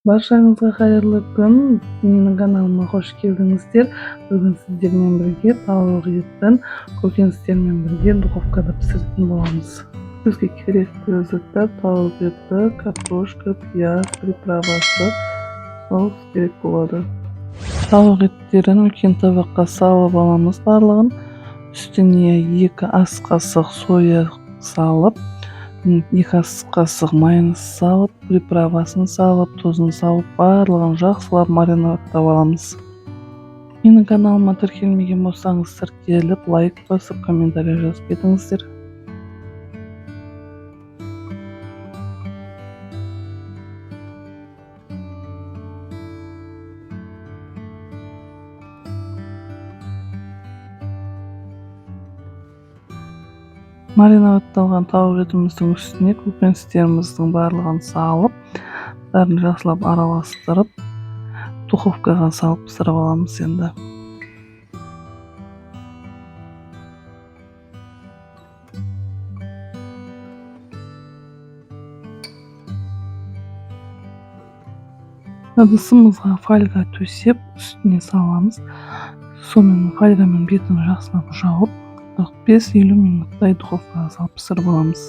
Баршаңызға қайырлы күн. Менің каналыма қош келдіңіздер. Бүгін сіздермен бірге тауық етін көкөністермен бірге духовкада пісіретін боламыз. Бізге керекті заттар: тауық еті, картошка, пияз, приправасы, соус керек болады. Тауық еттерін үлкен табаққа салып аламыз барлығын. Үстіне 2 ас қасық соя салып, 2 ас қасық майонез салып, приправасын салып, тұзын салып, барлығын жақсылап маринадтап аламыз. Менің каналыма тіркелмеген болсаңыз, тіркеліп, лайк басып, комментарий жазып кетіңіздер. Маринадталған тауық етіміздің үстіне көкөністеріміздің барлығын салып, бәрін жақсылап араластырып, духовкаға салып пісіріп аламыз енді. Ыдысымызға фольга төсеп, үстіне саламыз. Сонымен фольгамен бетін жақсылап жауып, 45-50 минуттай духовкаға салып пісіріп аламыз.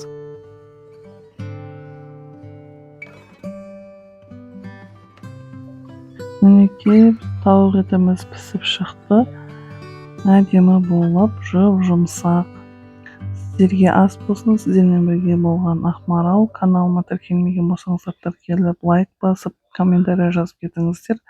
Мінекей, тауық етіміз пісіп шықты. Әдемі болып, жұмсақ. Сіздерге ас болсын. Сіздермен бірге болған Ақмарал. Каналыма тіркелмеген болсаңыздар, тіркеліп, лайк басып, комментарий жазып кетіңіздер.